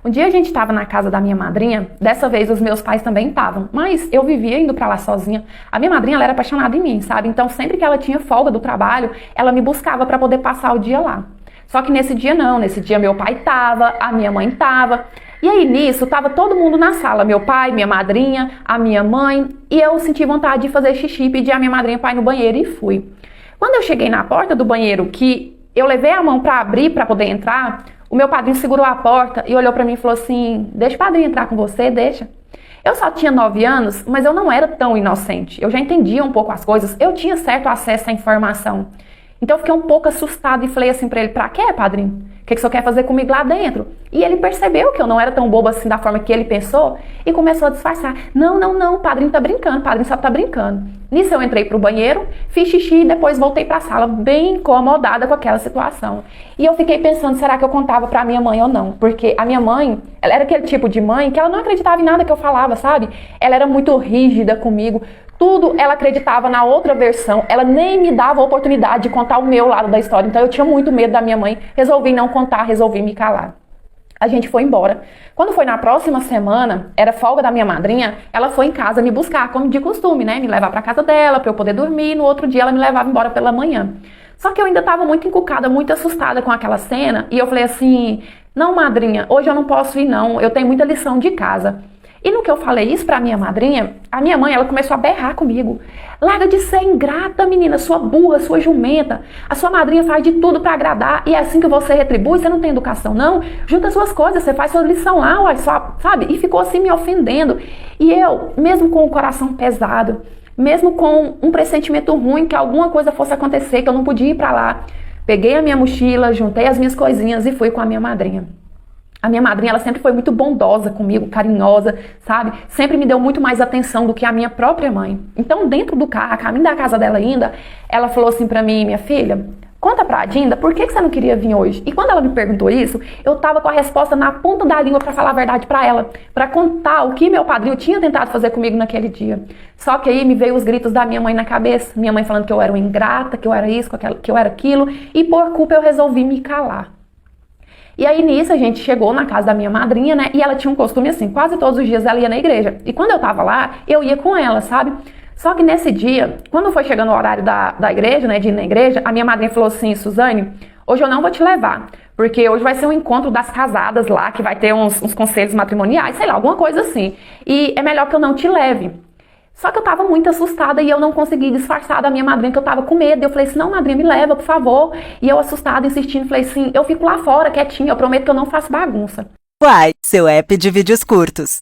Um dia a gente estava na casa da minha madrinha, dessa vez os meus pais também estavam, mas eu vivia indo pra lá sozinha. A minha madrinha, ela era apaixonada em mim, sabe? Então sempre que ela tinha folga do trabalho, ela me buscava pra poder passar o dia lá. Só que nesse dia não, nesse dia meu pai tava, a minha mãe tava. E aí nisso, tava todo mundo na sala, meu pai, minha madrinha, a minha mãe, e eu senti vontade de fazer xixi, pedi a minha madrinha pra ir no banheiro e fui. Quando eu cheguei na porta do banheiro, que eu levei a mão pra abrir pra poder entrar, o meu padrinho segurou a porta e olhou pra mim e falou assim: deixa o padrinho entrar com você, deixa. Eu só tinha 9 anos, mas eu não era tão inocente. Eu já entendia um pouco as coisas, eu tinha certo acesso à informação. Então eu fiquei um pouco assustada e falei assim pra ele: pra quê, padrinho? O que o senhor quer fazer comigo lá dentro? E ele percebeu que eu não era tão boba assim da forma que ele pensou e começou a disfarçar. Não, o padrinho tá brincando, o padrinho só tá brincando. Nisso eu entrei pro banheiro, fiz xixi e depois voltei pra sala bem incomodada com aquela situação. E eu fiquei pensando, será que eu contava pra minha mãe ou não? Porque a minha mãe, ela era aquele tipo de mãe que ela não acreditava em nada que eu falava, sabe? Ela era muito rígida comigo. Tudo ela acreditava na outra versão, ela nem me dava a oportunidade de contar o meu lado da história. Então eu tinha muito medo da minha mãe, resolvi não contar, resolvi me calar. A gente foi embora. Quando foi na próxima semana, era folga da minha madrinha, ela foi em casa me buscar, como de costume, né? Me levar pra casa dela, pra eu poder dormir, no outro dia ela me levava embora pela manhã. Só que eu ainda tava muito encucada, muito assustada com aquela cena, e eu falei assim: não, madrinha, hoje eu não posso ir não, eu tenho muita lição de casa. E no que eu falei isso pra minha madrinha, a minha mãe, ela começou a berrar comigo. Larga de ser ingrata, menina, sua burra, sua jumenta. A sua madrinha faz de tudo pra agradar e é assim que você retribui, você não tem educação não? Junta suas coisas, você faz sua lição lá, uai, sabe? E ficou assim me ofendendo. E eu, mesmo com o coração pesado, mesmo com um pressentimento ruim que alguma coisa fosse acontecer, que eu não podia ir pra lá, peguei a minha mochila, juntei as minhas coisinhas e fui com a minha madrinha. A minha madrinha, ela sempre foi muito bondosa comigo, carinhosa, sabe? Sempre me deu muito mais atenção do que a minha própria mãe. Então, dentro do carro, a caminho da casa dela ainda, ela falou assim pra mim: minha filha, conta pra Dinda, por que você não queria vir hoje? E quando ela me perguntou isso, eu tava com a resposta na ponta da língua pra falar a verdade pra ela, pra contar o que meu padrinho tinha tentado fazer comigo naquele dia. Só que aí me veio os gritos da minha mãe na cabeça, minha mãe falando que eu era uma ingrata, que eu era isso, que eu era aquilo, e por culpa eu resolvi me calar. E aí nisso a gente chegou na casa da minha madrinha, né? E ela tinha um costume assim, quase todos os dias ela ia na igreja. E quando eu tava lá, eu ia com ela, sabe? Só que nesse dia, quando foi chegando o horário da igreja, né? De ir na igreja, a minha madrinha falou assim: Suzane, hoje eu não vou te levar. Porque hoje vai ser um encontro das casadas lá, que vai ter uns conselhos matrimoniais, sei lá, alguma coisa assim. E é melhor que eu não te leve. Só que eu tava muito assustada e eu não consegui disfarçar da minha madrinha que eu tava com medo. Eu falei assim: não, madrinha, me leva, por favor. E eu assustada, insistindo, falei assim: eu fico lá fora, quietinha, eu prometo que eu não faço bagunça. Uai, seu app de vídeos curtos.